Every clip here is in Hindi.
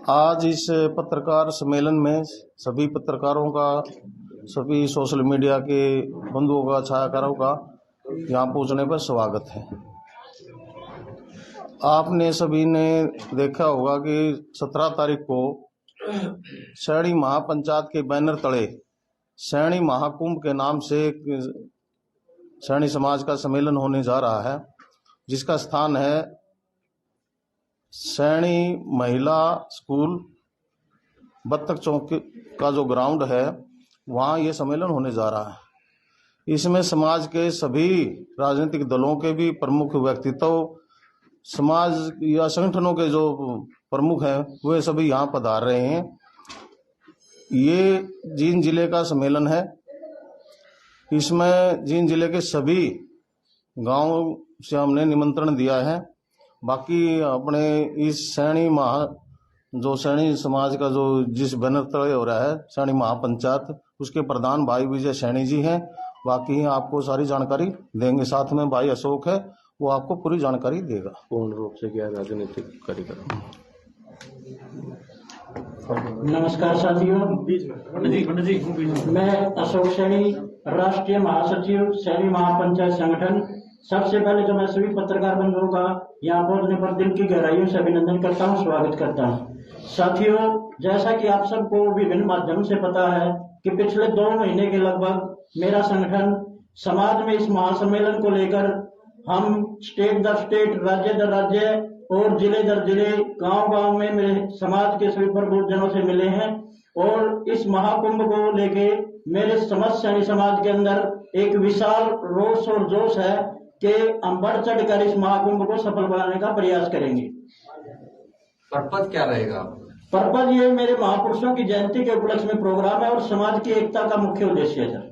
आज इस पत्रकार सम्मेलन में सभी पत्रकारों का, सभी सोशल मीडिया के बंधुओं का, छायाकारों का यहाँ पहुँचने पर स्वागत है। आपने सभी ने देखा होगा कि 17 तारीख को सैणी महापंचायत के बैनर तले सैणी महाकुंभ के नाम से सैणी समाज का सम्मेलन होने जा रहा है, जिसका स्थान है सैणी महिला स्कूल बत्तख चौक का जो ग्राउंड है, वहाँ ये सम्मेलन होने जा रहा है। इसमें समाज के सभी राजनीतिक दलों के भी प्रमुख व्यक्तित्व, समाज या संगठनों के जो प्रमुख हैं, वे सभी यहाँ पधार रहे हैं। ये जींद जिले का सम्मेलन है। इसमें जींद जिले के सभी गांव से हमने निमंत्रण दिया है। बाकी अपने इस जो सैणी समाज का जो जिस बैनर तले हो रहा है सैणी महापंचायत, उसके प्रधान भाई विजय सैणी जी हैं। बाकी आपको सारी जानकारी देंगे। साथ में भाई अशोक है, वो आपको पूरी जानकारी देगा। पूर्ण रूप से क्या राजनीतिक कार्यक्रम। नमस्कार साथियों, मैं अशोक सैणी, राष्ट्रीय महासचिव सैणी महापंचायत संगठन। सबसे पहले तो मैं सभी पत्रकार बंधुओं का यहाँ पहुंचने पर दिल की गहराइयों से अभिनंदन करता हूँ, स्वागत करता हूँ। साथियों, जैसा कि आप सबको विभिन्न माध्यम से पता है कि पिछले 2 महीने के लगभग मेरा संगठन समाज में इस महासम्मेलन को लेकर हम स्टेट दर स्टेट, राज्य दर राज्य और जिले दर जिले, गांव-गांव में मेरे समाज के सभी प्रबुद्ध जनों से मिले हैं और इस महाकुंभ को लेके मेरे समस्त सैणी समाज के अंदर एक विशाल रोष और जोश है कि हम बढ़ चढ़कर इस महाकुंभ को सफल बनाने का प्रयास करेंगे। पर्पज क्या रहेगा? पर्पज ये मेरे महापुरुषों की जयंती के उपलक्ष्य में प्रोग्राम है और समाज की एकता का मुख्य उद्देश्य है। सर,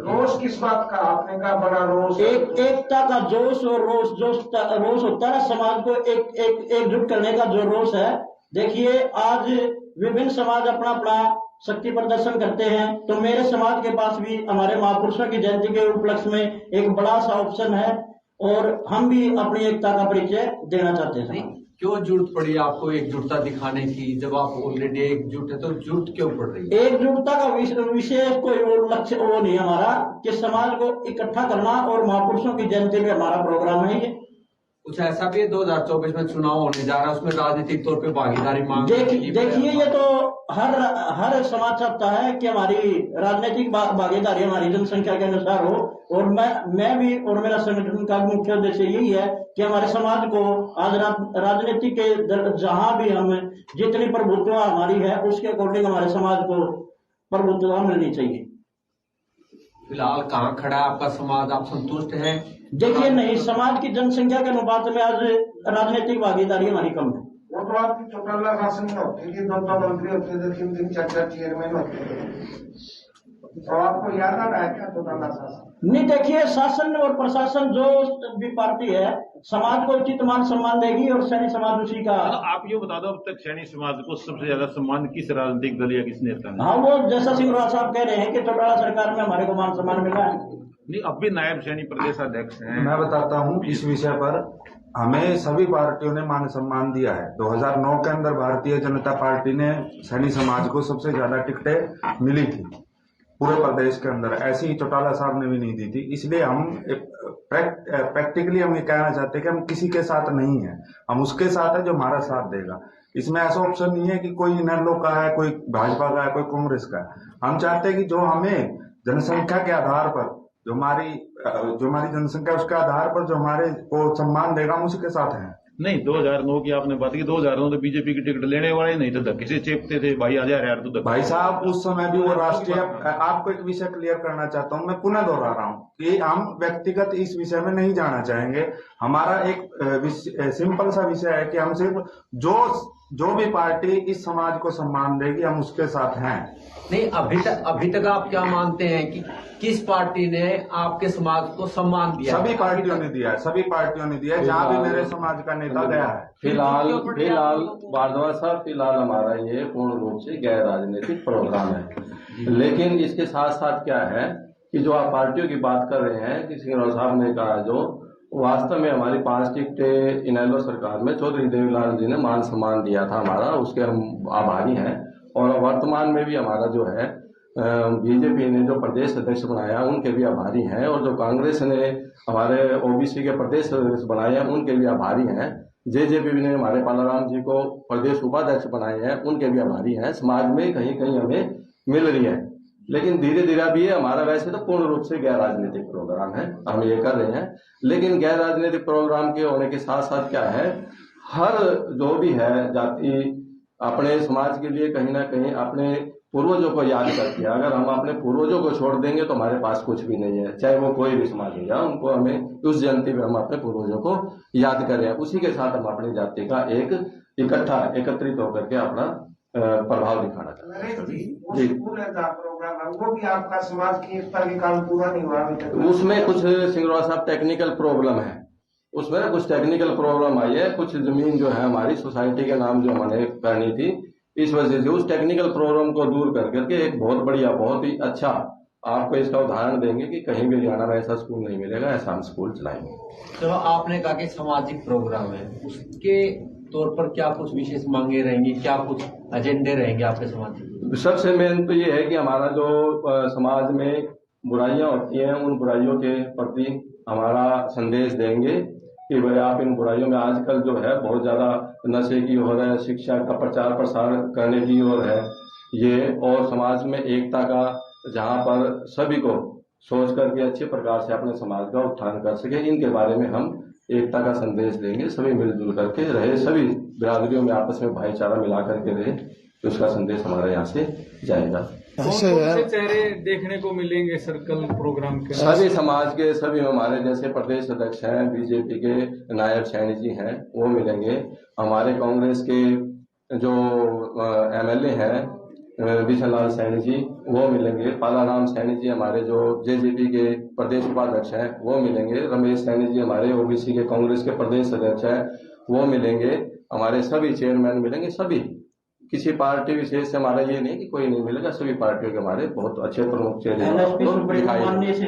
रोष किस बात का? आपने कहा बड़ा रोष। एकता का जोश और रोष होता है समाज को एकजुट करने का जो रोष है। देखिए, आज विभिन्न समाज अपना अपना शक्ति प्रदर्शन करते हैं, तो मेरे समाज के पास भी हमारे महापुरुषों की जयंती के उपलक्ष्य में एक बड़ा सा ऑप्शन है और हम भी अपनी एकता का परिचय देना चाहते हैं। क्यों जरूरत पड़ी आपको एकजुटता दिखाने की? जब आप ऑलरेडी एकजुट है तो जरूरत क्यों पड़ रही है? एकजुटता का विशेष कोई लक्ष्य वो नहीं हमारा कि समाज को इकट्ठा करना और महापुरुषों की जयंती में हमारा प्रोग्राम है ये। कुछ ऐसा भी है 2024 में चुनाव होने जा रहा है, उसमें राजनीतिक तौर पे भागीदारी मांग। देखिए, ये तो हर समाज चाहता है कि हमारी राजनीतिक भागीदारी हमारी जनसंख्या के अनुसार हो और मैं भी और मेरा संगठन का मुख्य उद्देश्य यही है कि हमारे समाज को आज राजनीति के जहां भी हम जितनी प्रभुत्व हमारी है उसके अकॉर्डिंग हमारे समाज को प्रभुत्व मिलनी चाहिए। फिलहाल कहाँ खड़ा है आपका समाज? आप संतुष्ट हैं? देखिए, नहीं, समाज की जनसंख्या के अनुपात में आज राजनीतिक भागीदारी हमारी कम है। वो तो आपकी चौटाला शासन में होती थी, 2 मंत्री होते थे, 3 4 चेयरमैन होते थे, तो आपको याद आ रहा है क्या चौटाला शासन? नहीं, देखिए, शासन और प्रशासन जो भी पार्टी है समाज को उचित मान सम्मान देगी और सैनी समाज उसी का। आप ये बता दो, अब तक सैनी समाज को सबसे ज्यादा सम्मान किस राजनीतिक दल या किस नेता ने? हाँ, वो जैसा सिंह साहब कह रहे हैं कि चौटाला सरकार में हमारे को मान सम्मान मिला है। नहीं, अब भी नायब सैनी प्रदेश अध्यक्ष हैं। मैं बताता हूँ इस विषय पर। हमें सभी पार्टियों ने मान सम्मान दिया है। 2009 के अंदर भारतीय जनता पार्टी ने सैनी समाज को सबसे ज्यादा टिकटें मिली थी पूरे प्रदेश के अंदर। ऐसी चौटाला साहब ने भी नहीं दी थी। इसलिए हम प्रैक्टिकली हम ये कहना चाहते हैं कि हम किसी के साथ नहीं है, हम उसके साथ है जो हमारा साथ देगा। इसमें ऐसा ऑप्शन नहीं है कि कोई इनेलो का है, कोई भाजपा का है, कोई कांग्रेस का है। हम चाहते हैं कि जो हमें जनसंख्या के आधार पर जो हमारी जनसंख्या उसके आधार पर जो हमारे को सम्मान देगा, हम उसी के साथ हैं। नहीं, 2009 की आपने बात की। 2009 तो बीजेपी की टिकट लेने वाले नहीं तो धक्के से चेपते थे, भाई आ जा यार तू। भाई साहब, उस समय भी वो राष्ट्रीय। आपको एक विषय क्लियर करना चाहता हूं, मैं पुनः दोहरा रहा हूं कि हम व्यक्तिगत इस विषय में नहीं जाना चाहेंगे। हमारा एक सिंपल सा विषय है कि हम सिर्फ जो भी पार्टी इस समाज को सम्मान देगी, हम उसके साथ हैं। नहीं, अभी तक आप क्या मानते हैं कि किस पार्टी ने आपके समाज को सम्मान दिया? सभी पार्टियों ने दिया है, सभी पार्टियों ने दिया है, जहाँ भी मेरे समाज का नेता गया है। फिलहाल भारद्वाज साहब, फिलहाल हमारा ये पूर्ण रूप से गैर राजनीतिक प्रोग्राम है। लेकिन इसके साथ साथ क्या है कि जो आप पार्टियों की बात कर रहे हैं कि सिंह साहब ने कहा जो वास्तव में हमारी 5 टिकटें इनेलो सरकार में चौधरी देवीलाल जी ने मान सम्मान दिया था हमारा, उसके हम आभारी हैं। और वर्तमान में भी हमारा जो है बीजेपी ने जो प्रदेश अध्यक्ष बनाया उनके भी आभारी हैं, और जो कांग्रेस ने हमारे ओबीसी के प्रदेश अध्यक्ष बनाए हैं उनके भी आभारी हैं। जेजेपी ने हमारे पालाराम जी को प्रदेश उपाध्यक्ष बनाए हैं, उनके भी आभारी हैं। समाज में कहीं कहीं हमें मिल रही है, लेकिन धीरे धीरे अभी ये हमारा वैसे तो पूर्ण रूप से गैर राजनीतिक प्रोग्राम है, हम ये कर रहे हैं। लेकिन गैर राजनीतिक प्रोग्राम के होने के साथ साथ क्या है, हर जो भी है जाति अपने समाज के लिए कहीं ना कहीं अपने पूर्वजों को याद करती है। अगर हम अपने पूर्वजों को छोड़ देंगे तो हमारे पास कुछ भी नहीं है, चाहे वो कोई भी समाज हो जाए, उनको हमें उस जयंती में हम अपने पूर्वजों को याद करें। उसी के साथ हम अपनी जाति का एक एकत्रित होकर के अपना प्रभाव दिखाना चाहते नरेश जी, वो जी। स्कूल है जहाँ प्रोग्राम है, वो भी आपका समाज की एकता के काम पूरा नहीं हुआ अभी तक। उसमें कुछ सिंगरौर साहब टेक्निकल प्रॉब्लम है, उसमें ना कुछ टेक्निकल प्रॉब्लम आई है। कुछ जमीन जो है हमारी सोसाइटी के नाम जो हमने करनी थी, इस वजह से उस टेक्निकल प्रॉब्लम को दूर कर करके एक बहुत बढ़िया, बहुत ही अच्छा आपको इसका उदाहरण देंगे कि कहीं भी हरियाणा में ऐसा स्कूल नहीं मिलेगा, ऐसा हम स्कूल चलाएंगे। तो आपने कहा कि सामाजिक प्रोग्राम है, उसके तौर पर क्या कुछ विशेष मांगे रहेंगी, क्या कुछ एजेंडे रहेंगे आपके सामाजिक? सबसे मेन तो ये है कि हमारा जो समाज में बुराइयां होती हैं, उन बुराइयों के प्रति हमारा संदेश देंगे कि भाई आप इन बुराइयों में, आजकल जो है बहुत ज्यादा नशे की ओर है, शिक्षा का प्रचार प्रसार करने की ओर है ये, और समाज में एकता का, जहां पर सभी को सोच करके अच्छे प्रकार से अपने समाज का उत्थान कर सके, इनके बारे में हम एकता का संदेश देंगे। सभी मिलजुल करके रहे, सभी बिरादरियों में आपस में भाईचारा मिला करके रहे, तो उसका संदेश हमारा यहाँ से जाएगा। ऐसे है, चेहरे देखने को मिलेंगे सर्कल प्रोग्राम के? सभी समाज के, सभी हमारे जैसे प्रदेश अध्यक्ष हैं, बीजेपी के नायब सैनी जी हैं, वो मिलेंगे। हमारे कांग्रेस के जो एमएलए हैं बिशन लाल सैनी जी, वो मिलेंगे। पालाराम सैनी जी हमारे जो जेजेपी के प्रदेश उपाध्यक्ष हैं, वो मिलेंगे। रमेश सैनी जी हमारे ओबीसी के कांग्रेस के प्रदेश अध्यक्ष हैं, वो मिलेंगे। हमारे सभी चेयरमैन मिलेंगे, सभी, किसी पार्टी विशेष से हमारा ये नहीं कि कोई नहीं मिलेगा, सभी पार्टियों के हमारे बहुत अच्छे प्रमुख चेहरे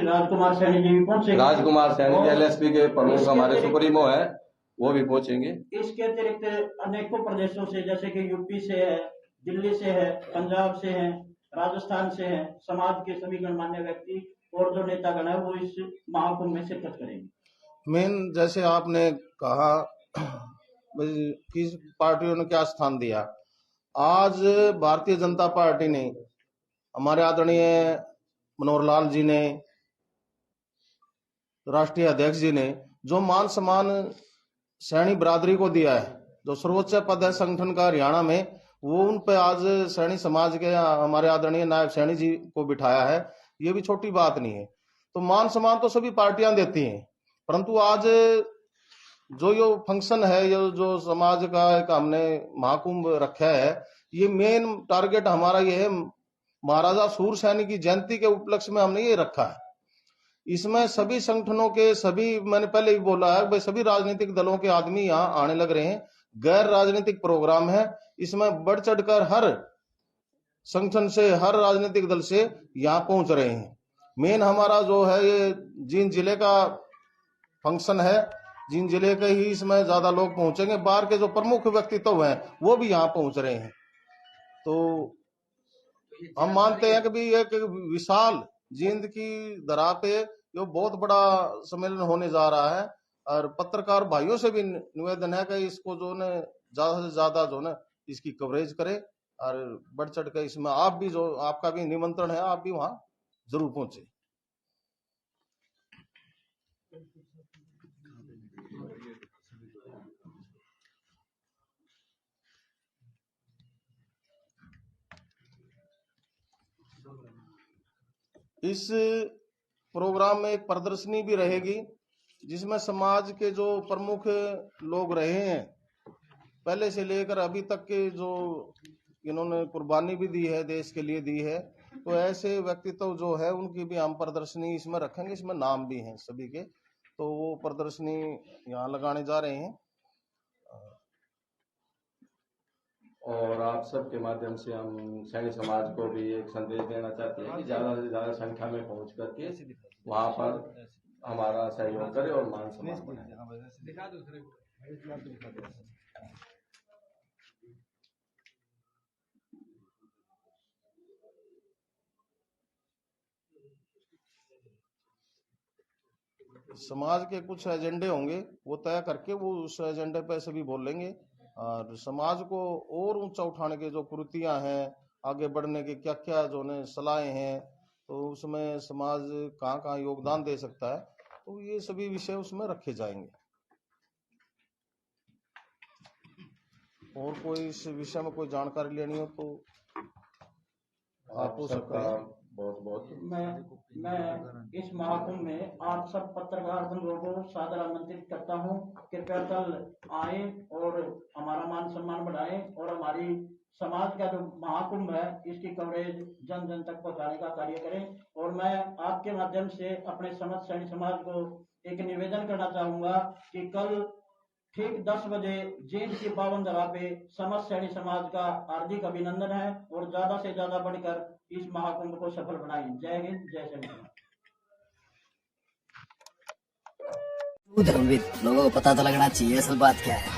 राजकुमार सैनी जी भी पहुंचे। राजकुमार सैनी जी एलएसपी के प्रमुख हमारे सुप्रीमो है, वो भी पहुंचेंगे। इसके अतिरिक्त अनेकों प्रदेशों से, जैसे कि यूपी से है, दिल्ली से है, पंजाब से है, राजस्थान से है, समाज के सभी गणमान्य व्यक्ति और जो नेतागण है वो इस महाकुंभ में शिरकत करेंगे। मेन जैसे आपने कहा किस पार्टियों ने क्या स्थान दिया, आज भारतीय जनता पार्टी ने, हमारे आदरणीय मनोहर लाल जी ने, राष्ट्रीय अध्यक्ष जी ने जो मान सम्मान सैनी बिरादरी को दिया है, जो सर्वोच्च पद है संगठन का हरियाणा में, वो उन पे आज सैनी समाज के हमारे आदरणीय नायब सैनी जी को बिठाया है। ये भी छोटी बात नहीं है। तो मान सम्मान तो सभी पार्टियां देती हैं, परंतु आज जो ये फंक्शन है, ये जो समाज का एक हमने महाकुंभ रखा है, ये मेन टारगेट हमारा ये है, महाराजा सूर सैनी की जयंती के उपलक्ष्य में हमने ये रखा है। इसमें सभी संगठनों के, सभी, मैंने पहले ही बोला है भाई, सभी राजनीतिक दलों के आदमी यहाँ आने लग रहे हैं। गैर राजनीतिक प्रोग्राम है, इसमें बढ़ चढ़कर हर संगठन से, हर राजनीतिक दल से यहाँ पहुंच रहे हैं। मेन हमारा जो है ये जींद जिले का फंक्शन है, जींद जिले के ही इसमें ज्यादा लोग पहुंचेंगे। बाहर के जो प्रमुख व्यक्तित्व हैं वो भी यहाँ पहुंच रहे हैं। तो हम मानते हैं कि भी एक विशाल जींद की धरा पे ये बहुत बड़ा सम्मेलन होने जा रहा है, और पत्रकार भाइयों से भी निवेदन है कि इसको जो ने ज्यादा से ज्यादा जो ना इसकी कवरेज करे, और बढ़ चढ़ कर इसमें आप भी, जो आपका भी निमंत्रण है, आप भी वहां जरूर पहुंचे। इस प्रोग्राम में एक प्रदर्शनी भी रहेगी, जिसमें समाज के जो प्रमुख लोग रहे हैं पहले से लेकर अभी तक के, जो इन्होंने कुर्बानी भी दी है, देश के लिए दी है, तो ऐसे व्यक्तित्व जो है उनकी भी हम प्रदर्शनी इसमें रखेंगे। इसमें नाम भी हैं सभी के, तो वो प्रदर्शनी यहाँ लगाने जा रहे हैं। और आप सबके माध्यम से हम सैनी समाज को भी एक संदेश देना चाहते हैं कि ज्यादा से ज्यादा संख्या में पहुंच करके वहां पर हमारा सहयोग करे और मान सम्मान बढ़ाए। दिखा दूसरे को। समाज के कुछ एजेंडे होंगे वो तय करके वो उस एजेंडे पे सभी बोलेंगे, और समाज को और ऊंचा उठाने के जो कृतियां हैं, आगे बढ़ने के क्या क्या जो ने सलाहें हैं, तो उसमें समाज कहाँ कहाँ योगदान दे सकता है, तो ये सभी विषय उसमें रखे जाएंगे। और कोई इस विषय में कोई जानकारी लेनी हो तो आप हो सकता है। बहुत बहुत मैं इस महाकुंभ में आप सब पत्रकार बंधुओं को सादर आमंत्रित करता हूं। कृपया कल आए और हमारा मान सम्मान बढ़ाएं और हमारी समाज का जो महाकुंभ है इसकी कवरेज जन जन तक पहुंचाने का कार्य करें। और मैं आपके माध्यम से अपने समस्त सैनिक समाज को एक निवेदन करना चाहूंगा कि कल ठीक 10 बजे जेल की पावन जगह पे समस्त सैनिक समाज का हार्दिक अभिनंदन है और ज्यादा से ज्यादा बढ़कर इस महाकुंभ को सफल बनाएं। जय हिंद, जय सैनिक। धर्मविद लोगों को पता तो लगना चाहिए असल बात क्या है।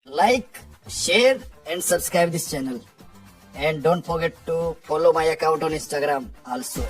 Like, share and subscribe this channel, and don't forget to follow my account on Instagram also.